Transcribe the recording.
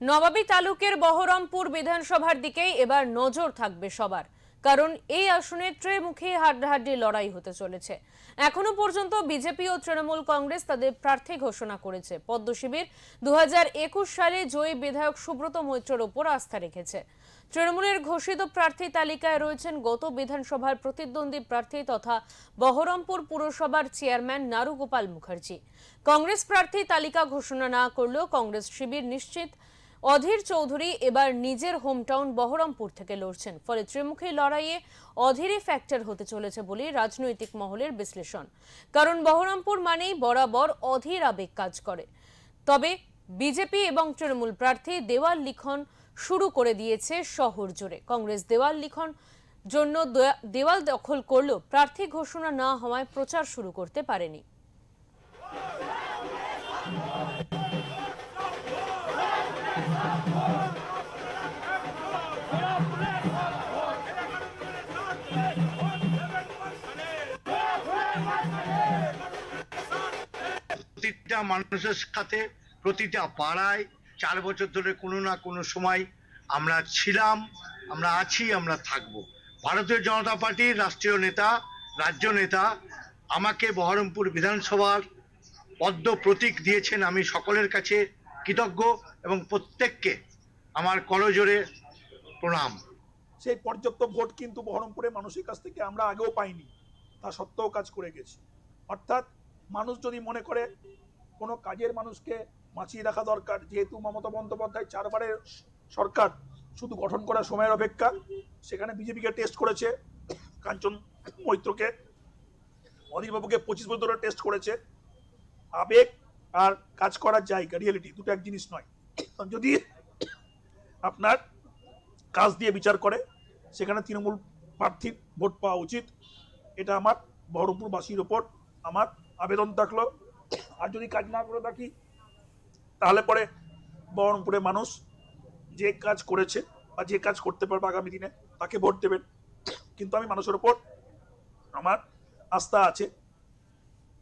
নবাবী তালুকের বহরমপুর বিধানসভার দিকেই এবার নজর থাকবে সবার, কারণ এই আসনে ত্রিমুখী হাড্ডাহাড্ডি লড়াই হতে চলেছে। এখনো পর্যন্ত বিজেপি ও তৃণমূল কংগ্রেস তাদের প্রার্থী ঘোষণা করেছে। পদ্ম শিবির 2021 সালে জয়ী বিধায়ক সুব্রত মৈত্রের ওপর আস্থা রেখেছে। তৃণমূলের ঘোষিত প্রার্থী তালিকায় রয়েছেন গত বিধানসভার প্রতিদ্বন্দ্বী প্রার্থী তথা বহরমপুর পুরসভার চেয়ারম্যান নারুগোপাল মুখার্জি। কংগ্রেস প্রার্থী তালিকা ঘোষণা না করলেও কংগ্রেস শিবির নিশ্চিত অধীর চৌধুরী এবার নিজের হোমটাউন বহরমপুর থেকে লড়ছেন। ফলে ত্রিমুখী লড়াইয়ে অধীরই ফ্যাক্টর হতে চলেছে বলে রাজনৈতিক মহলের বিশ্লেষণ। কারণ বহরমপুর মানেই বরাবর অধীর আবেগ কাজ করে। তবে বিজেপি এবং তৃণমূল প্রার্থী দেওয়াল লিখন শুরু করে দিয়েছে শহর জুড়ে। কংগ্রেস দেওয়াল লিখন জন্য দেওয়াল দখল করলেও প্রার্থী ঘোষণা না হওয়ায় প্রচার শুরু করতে পারেনি। প্রতিটা মানুষের সাথে প্রতিটা পাড়ায় 4 বছর ধরে কোনো না কোনো সময় আমরা ছিলাম, আমরা আছি, আমরা থাকব। ভারতীয় জনতা পার্টির রাষ্ট্রীয় নেতা, রাজ্য নেতা আমাকে বহরমপুর বিধানসভার পদ্ম প্রতীক দিয়েছেন। আমি সকলের কাছে কৃতজ্ঞ এবং প্রত্যেককে আমার করজোড়ে প্রণাম। সেই পর্যাপ্ত ভোট কিন্তু বহরমপুরে মানুষের কাছ থেকে আমরা আগেও পাইনি, তা সত্ত্বেও কাজ করে গেছি। অর্থাৎ মানুষ যদি মনে করে কোনো কাজের মানুষকে বাঁচিয়ে রাখা দরকার, যেহেতু মমতা বন্দ্যোপাধ্যায় 4 বারের সরকার শুধু গঠন করার সময়ের অপেক্ষা, সেখানে বিজেপিকে টেস্ট করেছে, কাঞ্চন মৈত্রকে, অধীরবাবুকে 25 বছর ধরে টেস্ট করেছে। আবেগ আর কাজ করার জায়গা, রিয়েলিটি দুটো এক জিনিস নয়। যদি আপনার কাজ দিয়ে বিচার করে, সেখানে তৃণমূল প্রার্থীর ভোট পাওয়া উচিত। এটা আমার বহরমপুরবাসীর ওপর আমার আবেদন থাকলো। আর যদি কাজ না করে থাকি, তাহলে পরে বহরমপুরে মানুষ যে কাজ করেছে বা যে কাজ করতে পারবে আগামী দিনে তাকে ভোট দেবেন। কিন্তু আমি মানুষের ওপর আমার আস্থা আছে।